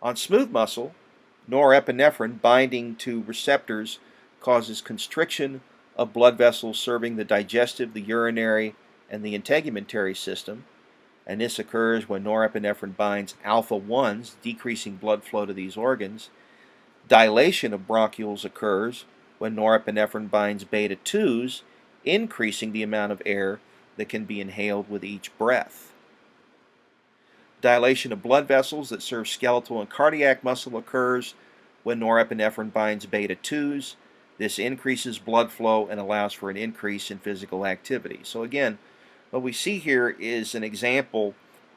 On smooth muscle, norepinephrine binding to receptors causes constriction of blood vessels serving the digestive, the urinary, and the integumentary system, and this occurs when norepinephrine binds alpha 1s, decreasing blood flow to these organs. Dilation of bronchioles occurs when norepinephrine binds beta 2s, increasing the amount of air that can be inhaled with each breath. Dilation of blood vessels that serve skeletal and cardiac muscle occurs when norepinephrine binds beta 2s. This increases blood flow and allows for an increase in physical activity. So again, what we see here is an example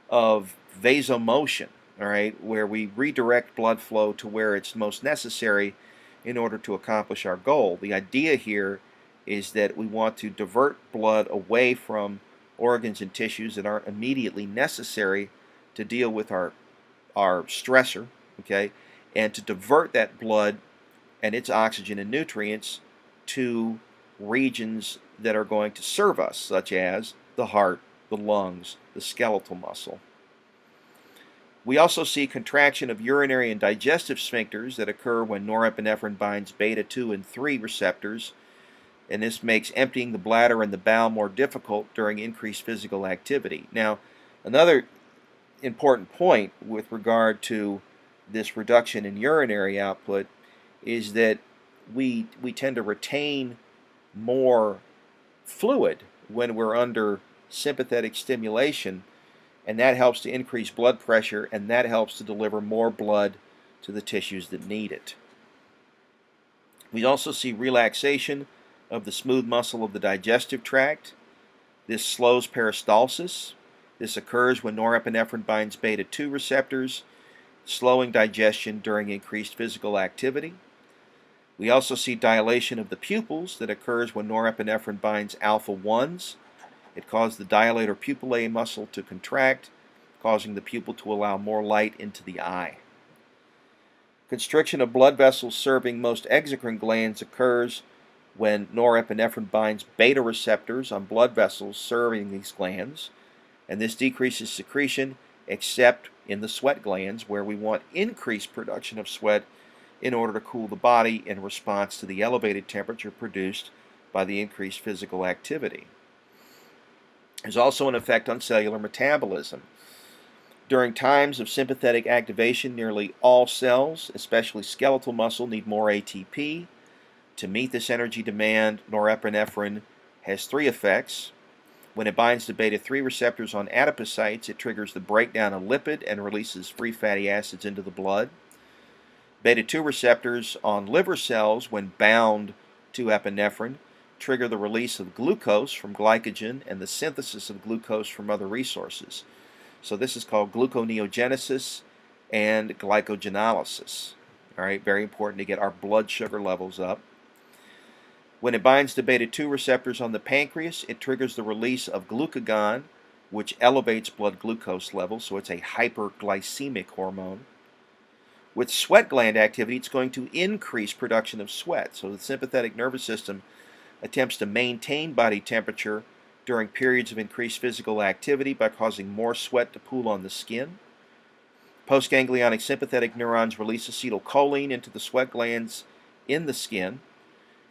of vasomotion, all right, where we redirect blood flow to where it's most necessary in order to accomplish our goal. The idea here is that we want to divert blood away from organs and tissues that aren't immediately necessary to deal with our stressor, okay, and to divert that blood and its oxygen and nutrients to regions that are going to serve us, such as the heart, the lungs, the skeletal muscle. We also see contraction of urinary and digestive sphincters that occur when norepinephrine binds beta 2 and 3 receptors, and this makes emptying the bladder and the bowel more difficult during increased physical activity. Now, another important point with regard to this reduction in urinary output is that we tend to retain more fluid when we're under sympathetic stimulation, and that helps to increase blood pressure, and that helps to deliver more blood to the tissues that need it. We also see relaxation of the smooth muscle of the digestive tract. This slows peristalsis. This occurs when norepinephrine binds beta 2 receptors, slowing digestion during increased physical activity. We also see dilation of the pupils that occurs when norepinephrine binds alpha 1s. It causes the dilator pupillae muscle to contract, causing the pupil to allow more light into the eye. Constriction of blood vessels serving most exocrine glands occurs when norepinephrine binds beta receptors on blood vessels serving these glands, and this decreases secretion except in the sweat glands, where we want increased production of sweat in order to cool the body in response to the elevated temperature produced by the increased physical activity. There's also an effect on cellular metabolism. During times of sympathetic activation, nearly all cells, especially skeletal muscle, need more ATP. To meet this energy demand, norepinephrine has three effects. When it binds to beta 3 receptors on adipocytes, it triggers the breakdown of lipid and releases free fatty acids into the blood. Beta 2 receptors on liver cells, when bound to epinephrine, trigger the release of glucose from glycogen and the synthesis of glucose from other resources. So this is called gluconeogenesis and glycogenolysis. All right, very important to get our blood sugar levels up. When it binds to beta 2 receptors on the pancreas, it triggers the release of glucagon, which elevates blood glucose levels, so it's a hyperglycemic hormone. With sweat gland activity, it's going to increase production of sweat. So the sympathetic nervous system attempts to maintain body temperature during periods of increased physical activity by causing more sweat to pool on the skin. Postganglionic sympathetic neurons release acetylcholine into the sweat glands in the skin.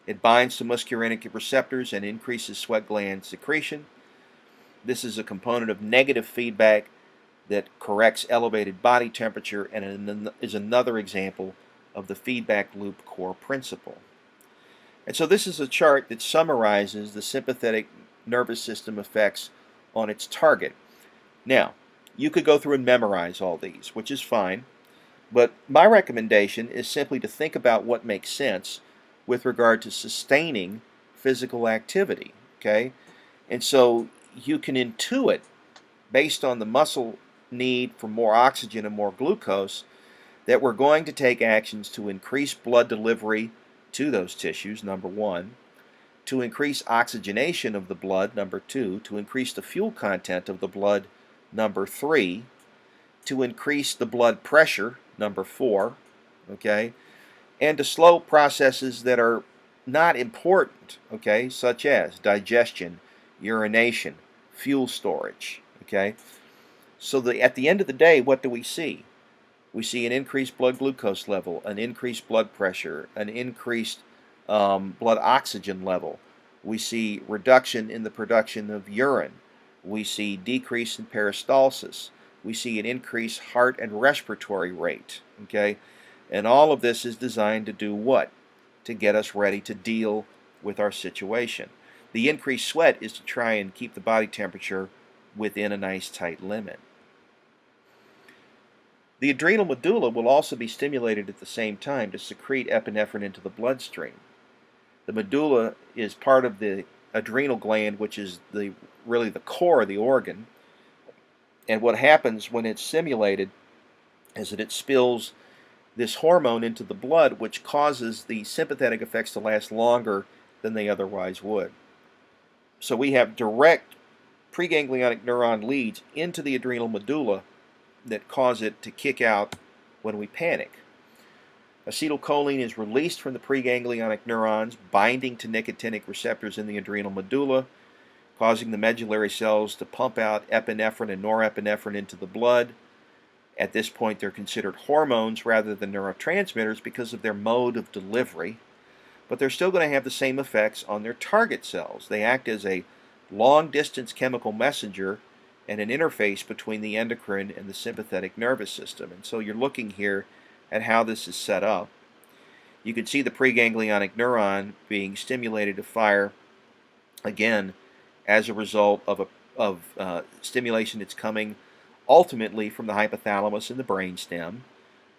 It binds to muscarinic receptors and increases sweat gland secretion. This is a component of negative feedback that corrects elevated body temperature and is another example of the feedback loop core principle. And so this is a chart that summarizes the sympathetic nervous system effects on its target. Now, you could go through and memorize all these, which is fine, but my recommendation is simply to think about what makes sense with regard to sustaining physical activity, okay? And so you can intuit, based on the muscle need for more oxygen and more glucose, that we're going to take actions to increase blood delivery to those tissues, number one, to increase oxygenation of the blood, number two, to increase the fuel content of the blood, number three, to increase the blood pressure, number four, okay, and to slow processes that are not important, okay, such as digestion, urination, fuel storage, okay. So at the end of the day, what do we see? We see an increased blood glucose level, an increased blood pressure, an increased blood oxygen level. We see reduction in the production of urine. We see decrease in peristalsis. We see an increased heart and respiratory rate. Okay, and all of this is designed to do what? To get us ready to deal with our situation. The increased sweat is to try and keep the body temperature within a nice tight limit. The adrenal medulla will also be stimulated at the same time to secrete epinephrine into the bloodstream. The medulla is part of the adrenal gland, which is really the core of the organ. And what happens when it's stimulated is that it spills this hormone into the blood, which causes the sympathetic effects to last longer than they otherwise would. So we have direct preganglionic neuron leads into the adrenal medulla that cause it to kick out when we panic. Acetylcholine is released from the preganglionic neurons, binding to nicotinic receptors in the adrenal medulla, causing the medullary cells to pump out epinephrine and norepinephrine into the blood. At this point, they're considered hormones rather than neurotransmitters because of their mode of delivery, but they're still going to have the same effects on their target cells. They act as a long-distance chemical messenger and an interface between the endocrine and the sympathetic nervous system. And so you're looking here at how this is set up. You can see the preganglionic neuron being stimulated to fire, again, as a result of stimulation that's coming ultimately from the hypothalamus and the brainstem.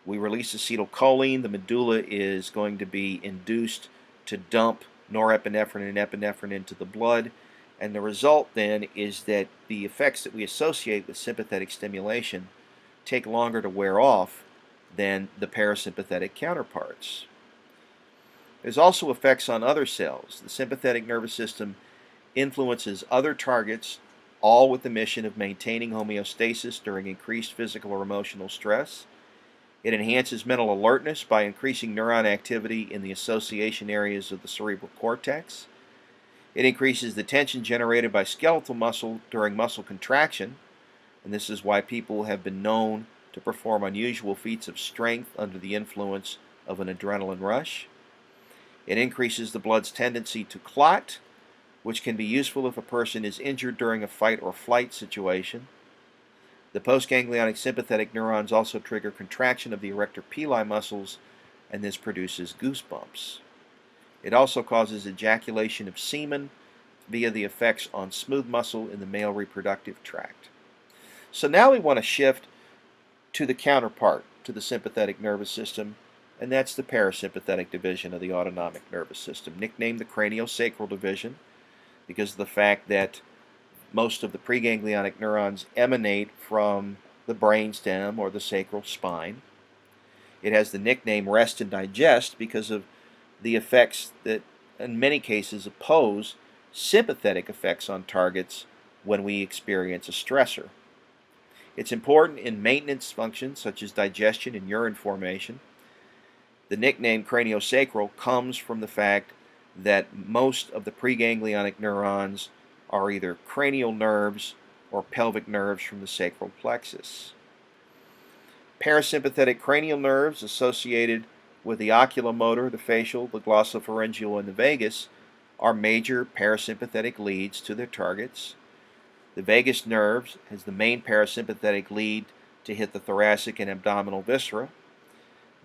We release acetylcholine. The medulla is going to be induced to dump norepinephrine and epinephrine into the blood. And the result then is that the effects that we associate with sympathetic stimulation take longer to wear off than the parasympathetic counterparts. There's also effects on other cells. The sympathetic nervous system influences other targets, all with the mission of maintaining homeostasis during increased physical or emotional stress. It enhances mental alertness by increasing neuron activity in the association areas of the cerebral cortex. It increases the tension generated by skeletal muscle during muscle contraction, and this is why people have been known to perform unusual feats of strength under the influence of an adrenaline rush. It increases the blood's tendency to clot, which can be useful if a person is injured during a fight or flight situation. The postganglionic sympathetic neurons also trigger contraction of the erector pili muscles, and this produces goosebumps. It also causes ejaculation of semen via the effects on smooth muscle in the male reproductive tract. So now we want to shift to the counterpart to the sympathetic nervous system, and that's the parasympathetic division of the autonomic nervous system, nicknamed the craniosacral division because of the fact that most of the preganglionic neurons emanate from the brainstem or the sacral spine. It has the nickname rest and digest because of the effects that in many cases oppose sympathetic effects on targets when we experience a stressor. It's important in maintenance functions such as digestion and urine formation. The nickname craniosacral comes from the fact that most of the preganglionic neurons are either cranial nerves or pelvic nerves from the sacral plexus. Parasympathetic cranial nerves associated with the oculomotor, the facial, the glossopharyngeal, and the vagus are major parasympathetic leads to their targets. The vagus nerve has the main parasympathetic lead to hit the thoracic and abdominal viscera.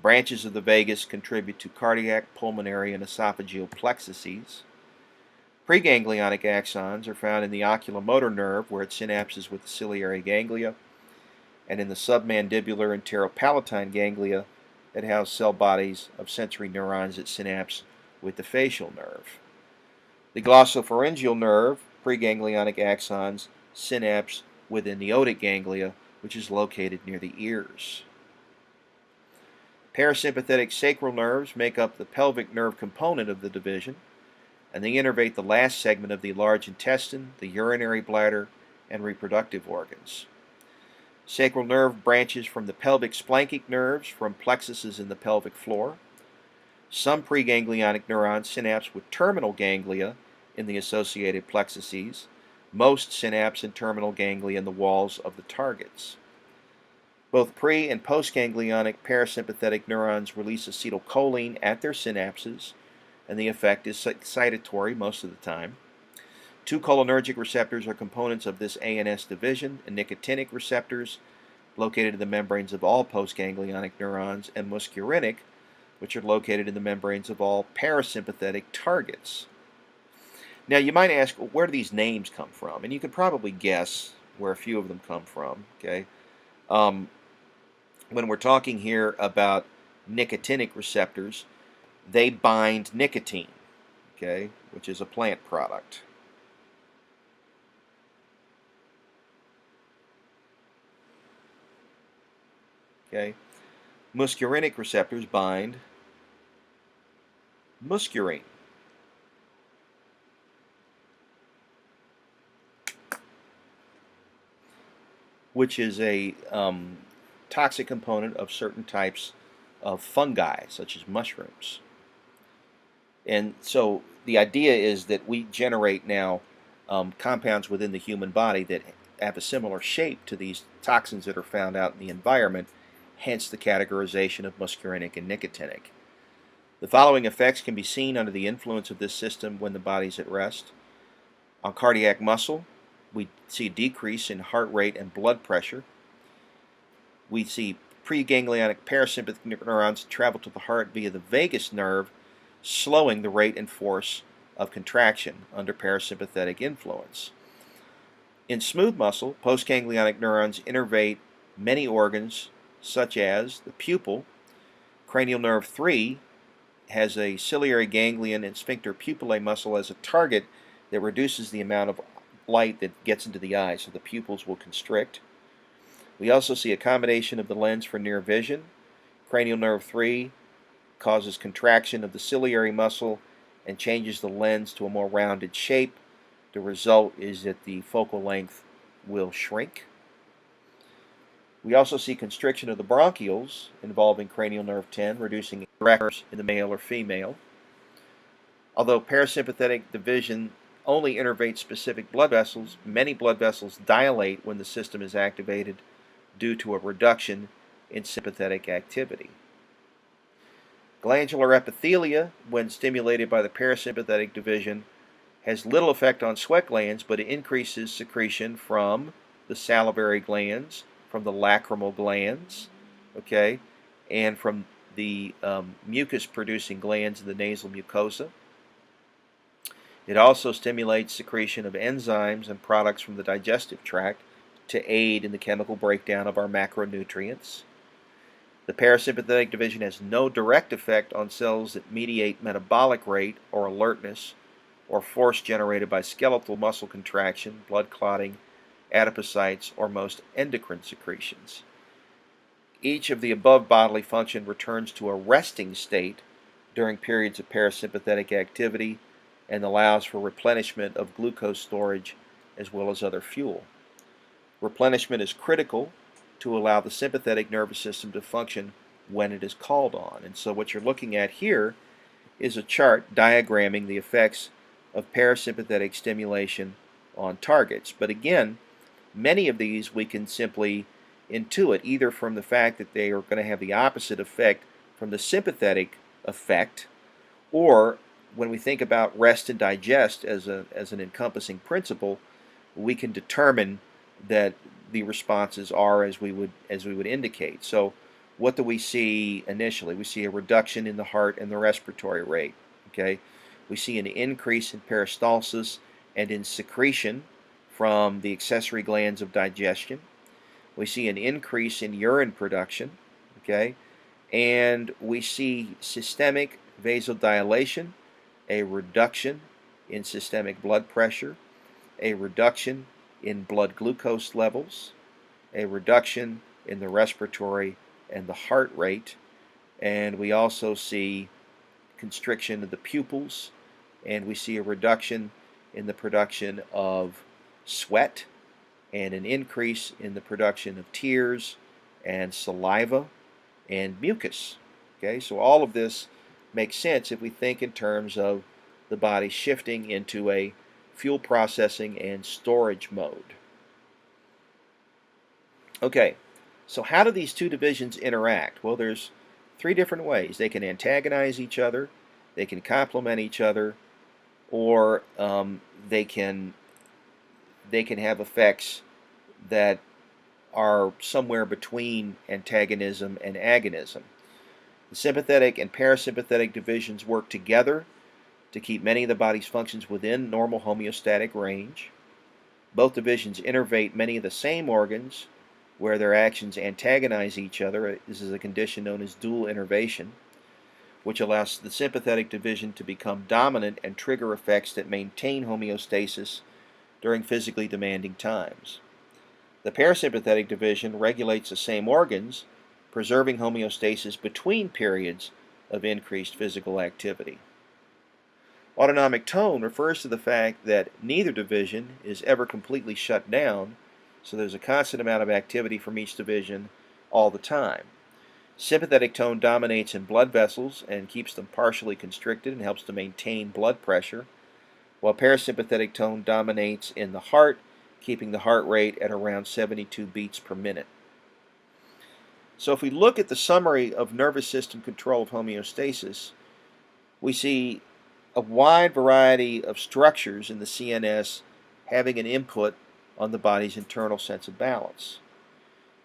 Branches of the vagus contribute to cardiac, pulmonary, and esophageal plexuses. Preganglionic axons are found in the oculomotor nerve, where it synapses with the ciliary ganglia, and in the submandibular and pteropalatine ganglia that house cell bodies of sensory neurons that synapse with the facial nerve. The glossopharyngeal nerve, preganglionic axons, synapse within the otic ganglia, which is located near the ears. Parasympathetic sacral nerves make up the pelvic nerve component of the division, and they innervate the last segment of the large intestine, the urinary bladder, and reproductive organs. Sacral nerve branches from the pelvic splanchnic nerves from plexuses in the pelvic floor. Some preganglionic neurons synapse with terminal ganglia in the associated plexuses. Most synapse in terminal ganglia in the walls of the targets. Both pre- and postganglionic parasympathetic neurons release acetylcholine at their synapses, and the effect is excitatory most of the time. Two cholinergic receptors are components of this ANS division, and nicotinic receptors located in the membranes of all postganglionic neurons, and muscarinic, which are located in the membranes of all parasympathetic targets. Now you might ask, well, where do these names come from? And you can probably guess where a few of them come from. Okay, when we're talking here about nicotinic receptors, they bind nicotine, okay, which is a plant product. Okay, muscarinic receptors bind muscarine. Which is a toxic component of certain types of fungi, such as mushrooms. And so the idea is that we generate now compounds within the human body that have a similar shape to these toxins that are found out in the environment, hence the categorization of muscarinic and nicotinic. The following effects can be seen under the influence of this system when the body is at rest. On cardiac muscle, we see a decrease in heart rate and blood pressure. We see preganglionic parasympathetic neurons travel to the heart via the vagus nerve, slowing the rate and force of contraction under parasympathetic influence. In smooth muscle, postganglionic neurons innervate many organs, such as the pupil. Cranial nerve 3 has a ciliary ganglion and sphincter pupillae muscle as a target that reduces the amount of light that gets into the eye, so the pupils will constrict. We also see accommodation of the lens for near vision. Cranial nerve 3 causes contraction of the ciliary muscle and changes the lens to a more rounded shape. The result is that the focal length will shrink. We also see constriction of the bronchioles involving cranial nerve 10, reducing erectors in the male or female. Although parasympathetic division only innervates specific blood vessels, many blood vessels dilate when the system is activated due to a reduction in sympathetic activity. Glandular epithelia, when stimulated by the parasympathetic division, has little effect on sweat glands, but it increases secretion from the salivary glands, from the lacrimal glands, okay, and from the mucus-producing glands in the nasal mucosa. It also stimulates secretion of enzymes and products from the digestive tract to aid in the chemical breakdown of our macronutrients. The parasympathetic division has no direct effect on cells that mediate metabolic rate or alertness or force generated by skeletal muscle contraction, blood clotting, adipocytes, or most endocrine secretions. Each of the above bodily function returns to a resting state during periods of parasympathetic activity and allows for replenishment of glucose storage as well as other fuel. Replenishment is critical to allow the sympathetic nervous system to function when it is called on. And so what you're looking at here is a chart diagramming the effects of parasympathetic stimulation on targets. But again, many of these we can simply intuit either from the fact that they are going to have the opposite effect from the sympathetic effect, or when we think about rest and digest as an encompassing principle, we can determine that the responses are as we would indicate. So what do we see initially? We see a reduction in the heart and the respiratory rate. Okay, we see an increase in peristalsis and in secretion from the accessory glands of digestion. We see an increase in urine production. Okay, and we see systemic vasodilation, a reduction in systemic blood pressure, a reduction in blood glucose levels, a reduction in the respiratory and the heart rate, and we also see constriction of the pupils, and we see a reduction in the production of sweat and an increase in the production of tears and saliva and mucus. Okay, so all of this makes sense if we think in terms of the body shifting into a fuel processing and storage mode. Okay, So how do these two divisions interact? Well, there's three different ways. They can antagonize each other, they can complement each other, or they can have effects that are somewhere between antagonism and agonism. The sympathetic and parasympathetic divisions work together to keep many of the body's functions within normal homeostatic range. Both divisions innervate many of the same organs where their actions antagonize each other. This is a condition known as dual innervation, which allows the sympathetic division to become dominant and trigger effects that maintain homeostasis during physically demanding times. The parasympathetic division regulates the same organs, preserving homeostasis between periods of increased physical activity. Autonomic tone refers to the fact that neither division is ever completely shut down, so there's a constant amount of activity from each division all the time. Sympathetic tone dominates in blood vessels and keeps them partially constricted and helps to maintain blood pressure, while parasympathetic tone dominates in the heart, keeping the heart rate at around 72 beats per minute. So if we look at the summary of nervous system control of homeostasis, we see a wide variety of structures in the CNS having an input on the body's internal sense of balance.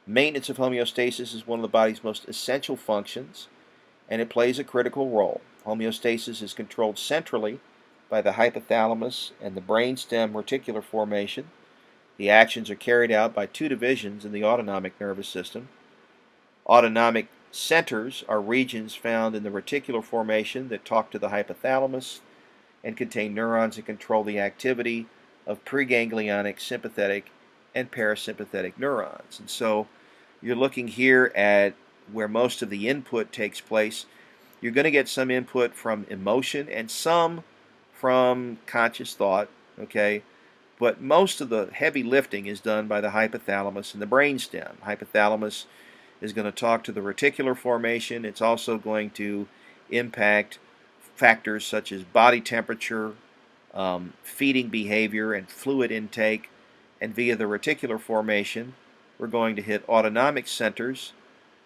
Maintenance of homeostasis is one of the body's most essential functions, and it plays a critical role. Homeostasis is controlled centrally by the hypothalamus and the brainstem reticular formation. The actions are carried out by two divisions in the autonomic nervous system. Autonomic centers are regions found in the reticular formation that talk to the hypothalamus and contain neurons that control the activity of preganglionic, sympathetic, and parasympathetic neurons. And so you're looking here at where most of the input takes place. You're going to get some input from emotion and some from conscious thought, okay? But most of the heavy lifting is done by the hypothalamus and the brainstem. Hypothalamus is going to talk to the reticular formation. It's also going to impact factors such as body temperature, feeding behavior, and fluid intake. And via the reticular formation, we're going to hit autonomic centers,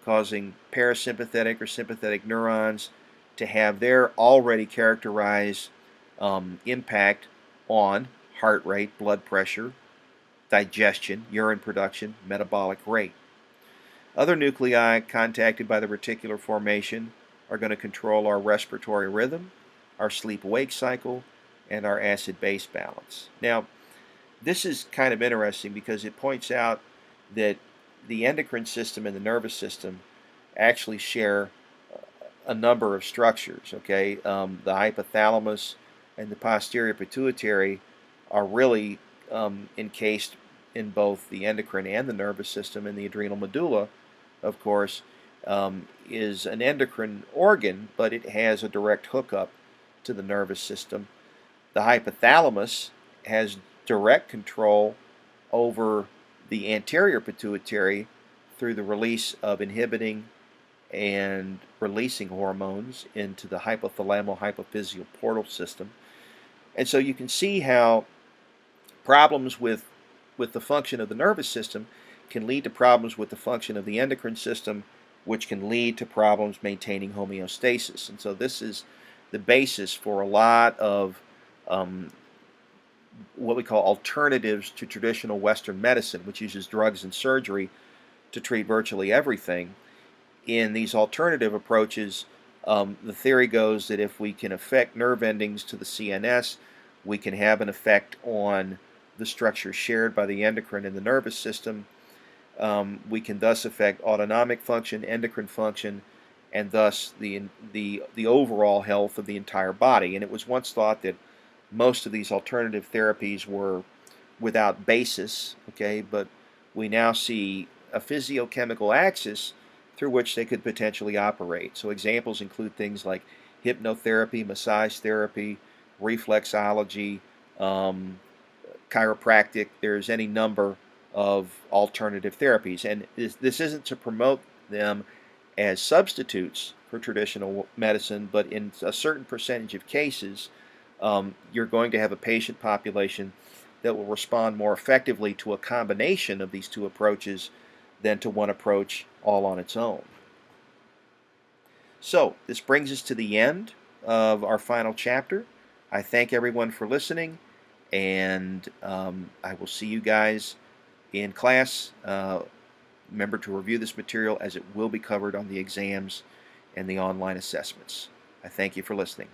causing parasympathetic or sympathetic neurons to have their already characterized impact on heart rate, blood pressure, digestion, urine production, metabolic rate. Other nuclei contacted by the reticular formation are going to control our respiratory rhythm, our sleep-wake cycle, and our acid-base balance. Now, this is kind of interesting because it points out that the endocrine system and the nervous system actually share a number of structures. Okay, the hypothalamus and the posterior pituitary are really encased in both the endocrine and the nervous system, and the adrenal medulla, of course, is an endocrine organ, but it has a direct hookup to the nervous system. The hypothalamus has direct control over the anterior pituitary through the release of inhibiting and releasing hormones into the hypothalamo-hypophyseal portal system. And so you can see how problems with the function of the nervous system can lead to problems with the function of the endocrine system, which can lead to problems maintaining homeostasis. And so this is the basis for a lot of what we call alternatives to traditional Western medicine, which uses drugs and surgery to treat virtually everything. In these alternative approaches, the theory goes that if we can affect nerve endings to the CNS, we can have an effect on the structure shared by the endocrine and the nervous system. We can thus affect autonomic function, endocrine function, and thus the overall health of the entire body. And it was once thought that most of these alternative therapies were without basis, okay, but we now see a physiochemical axis through which they could potentially operate. So examples include things like hypnotherapy, massage therapy, reflexology, chiropractic. There's any number of alternative therapies, and this isn't to promote them as substitutes for traditional medicine, but in a certain percentage of cases, you're going to have a patient population that will respond more effectively to a combination of these two approaches than to one approach all on its own. So, this brings us to the end of our final chapter. I thank everyone for listening, and I will see you guys in class. Remember to review this material as it will be covered on the exams and the online assessments. I thank you for listening.